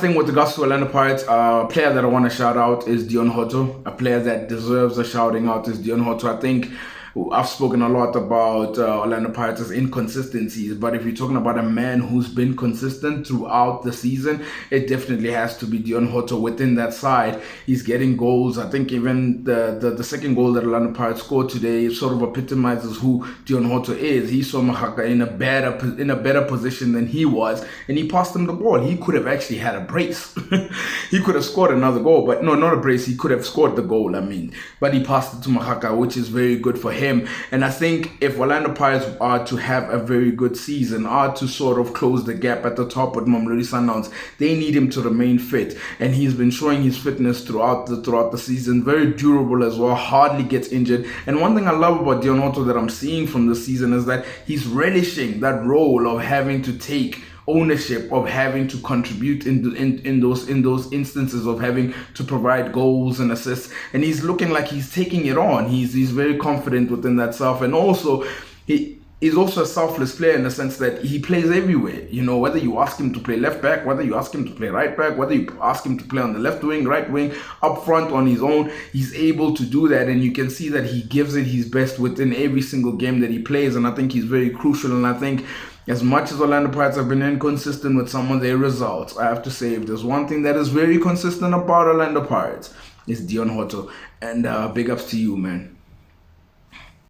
Thing with regards to Orlando Pirates, a player that I want to shout out is Deon Hotto. A player that deserves a shouting out is Deon Hotto. I think I've spoken a lot about Orlando Pirates' inconsistencies, but if you're talking about a man who's been consistent throughout the season, it definitely has to be Deon Hotto within that side. He's getting goals. I think even the second goal that Orlando Pirates scored today sort of epitomizes who Deon Hotto is. He saw Mahaka in a better position than he was, and he passed him the ball. He could have actually had a brace. He could have scored another goal, but no, not a brace. He could have scored the goal, but he passed it to Mahaka, which is very good for him. And I think if Orlando Pirates are to have a very good season, are to sort of close the gap at the top with Mamelodi Sundowns, they need him to remain fit. And he's been showing his fitness throughout the season. Very durable as well, hardly gets injured. And one thing I love about Deon Hotto that I'm seeing from this season is that he's relishing that role of having to take ownership, of having to contribute in those instances of having to provide goals and assists, and he's looking like he's taking it on. He's very confident within that self, and also he's also a selfless player in the sense that he plays everywhere. Whether you ask him to play left back, whether you ask him to play right back, whether you ask him to play on the left wing, right wing, up front on his own, he's able to do that, and you can see that he gives it his best within every single game that he plays, and I think he's very crucial. And I think as much as Orlando Pirates have been inconsistent with some of their results, I have to say, if there's one thing that is very consistent about Orlando Pirates, it's Deon Hotto. And big ups to you, man.